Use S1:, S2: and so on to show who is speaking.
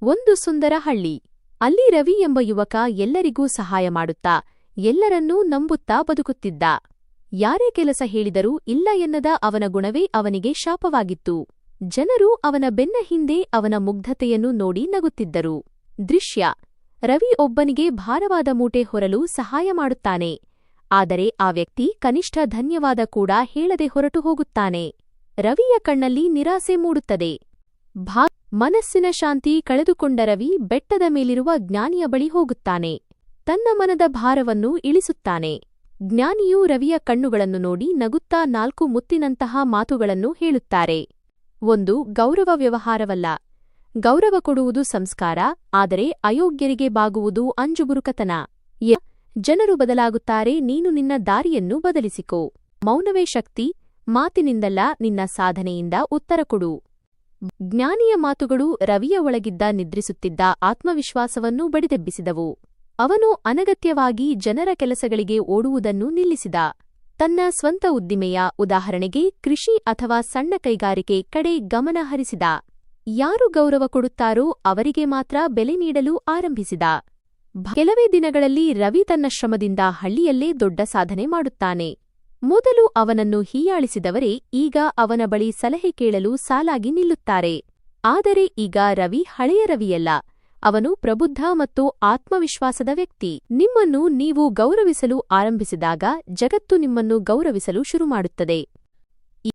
S1: ಒಂದು ಸುಂದರ ಹಳ್ಳಿ. ಅಲ್ಲಿ ರವಿ ಎಂಬ ಯುವಕ ಎಲ್ಲರಿಗೂ ಸಹಾಯ ಮಾಡುತ್ತಾ ಎಲ್ಲರನ್ನೂ ನಂಬುತ್ತಾ ಬದುಕುತ್ತಿದ್ದ. ಯಾರೇ ಕೆಲಸ ಹೇಳಿದರೂ ಇಲ್ಲ ಎನ್ನದ ಅವನ ಗುಣವೇ ಅವನಿಗೆ ಶಾಪವಾಗಿತ್ತು. ಜನರು ಅವನ ಬೆನ್ನ ಹಿಂದೆ ಅವನ ಮುಗ್ಧತೆಯನ್ನು ನೋಡಿ ನಗುತ್ತಿದ್ದರು. ದೃಶ್ಯ: ರವಿ ಒಬ್ಬನಿಗೆ ಭಾರವಾದ ಮೂಟೆ ಹೊರಲು ಸಹಾಯ ಮಾಡುತ್ತಾನೆ. ಆದರೆ ಆ ವ್ಯಕ್ತಿ ಕನಿಷ್ಠ ಧನ್ಯವಾದ ಕೂಡ ಹೇಳದೆ ಹೊರಟು ಹೋಗುತ್ತಾನೆ. ರವಿಯ ಕಣ್ಣಲ್ಲಿ ನಿರಾಸೆ ಮೂಡುತ್ತದೆ. ಮನಸ್ಸಿನ ಶಾಂತಿ ಕಳೆದುಕೊಂಡ ರವಿ ಬೆಟ್ಟದ ಮೇಲಿರುವ ಜ್ಞಾನಿಯ ಬಳಿ ಹೋಗುತ್ತಾನೆ. ತನ್ನ ಮನದ ಭಾರವನ್ನು ಇಳಿಸುತ್ತಾನೆ. ಜ್ಞಾನಿಯು ರವಿಯ ಕಣ್ಣುಗಳನ್ನು ನೋಡಿ ನಗುತ್ತಾ 4 ಮುತ್ತಿನಂತಹ ಮಾತುಗಳನ್ನು ಹೇಳುತ್ತಾರೆ. 1. ಗೌರವ ವ್ಯವಹಾರವಲ್ಲ. ಗೌರವ ಕೊಡುವುದು ಸಂಸ್ಕಾರ, ಆದರೆ ಅಯೋಗ್ಯರಿಗೆ ಬಾಗುವುದು ಅಂಜುಬುರುಕತನ. ಜನರು ಬದಲಾಗುತ್ತಾರೆ, ನೀನು ನಿನ್ನ ದಾರಿಯನ್ನು ಬದಲಿಸಿಕೋ. ಮೌನವೇ ಶಕ್ತಿ, ಮಾತಿನಿಂದಲ್ಲ ನಿನ್ನ ಸಾಧನೆಯಿಂದ ಉತ್ತರ ಕೊಡು. ಜ್ಞಾನಿಯ ಮಾತುಗಳು ರವಿಯ ಒಳಗಿದ್ದ ನಿದ್ರಿಸುತ್ತಿದ್ದ ಆತ್ಮವಿಶ್ವಾಸವನ್ನು ಬಡಿದೆಬ್ಬಿಸಿದವು. ಅವನು ಅನಗತ್ಯವಾಗಿ ಜನರ ಕೆಲಸಗಳಿಗೆ ಓಡುವುದನ್ನು ನಿಲ್ಲಿಸಿದ. ತನ್ನ ಸ್ವಂತ ಉದ್ದಿಮೆಯ, ಉದಾಹರಣೆಗೆ ಕೃಷಿ ಅಥವಾ ಸಣ್ಣ ಕೈಗಾರಿಕೆ ಕಡೆ ಗಮನ ಹರಿಸಿದ. ಯಾರು ಗೌರವ ಕೊಡುತ್ತಾರೋ ಅವರಿಗೆ ಮಾತ್ರ ಬೆಲೆ ನೀಡಲು ಆರಂಭಿಸಿದ. ಕೆಲವೇ ದಿನಗಳಲ್ಲಿ ರವಿ ತನ್ನ ಶ್ರಮದಿಂದ ಹಳ್ಳಿಯಲ್ಲೇ ದೊಡ್ಡ ಸಾಧನೆ ಮಾಡುತ್ತಾನೆ. ಮೊದಲು ಅವನನ್ನು ಹೀಯಾಳಿಸಿದವರೇ ಈಗ ಅವನ ಬಳಿ ಸಲಹೆ ಕೇಳಲು ಸಾಲಾಗಿ ನಿಲ್ಲುತ್ತಾರೆ. ಆದರೆ ಈಗ ರವಿ ಹಳೆಯ ರವಿಯಲ್ಲ, ಅವನು ಪ್ರಬುದ್ಧ ಮತ್ತು ಆತ್ಮವಿಶ್ವಾಸದ ವ್ಯಕ್ತಿ. ನಿಮ್ಮನ್ನು ನೀವು ಗೌರವಿಸಲು ಆರಂಭಿಸಿದಾಗ ಜಗತ್ತು ನಿಮ್ಮನ್ನು ಗೌರವಿಸಲು ಶುರುಮಾಡುತ್ತದೆ.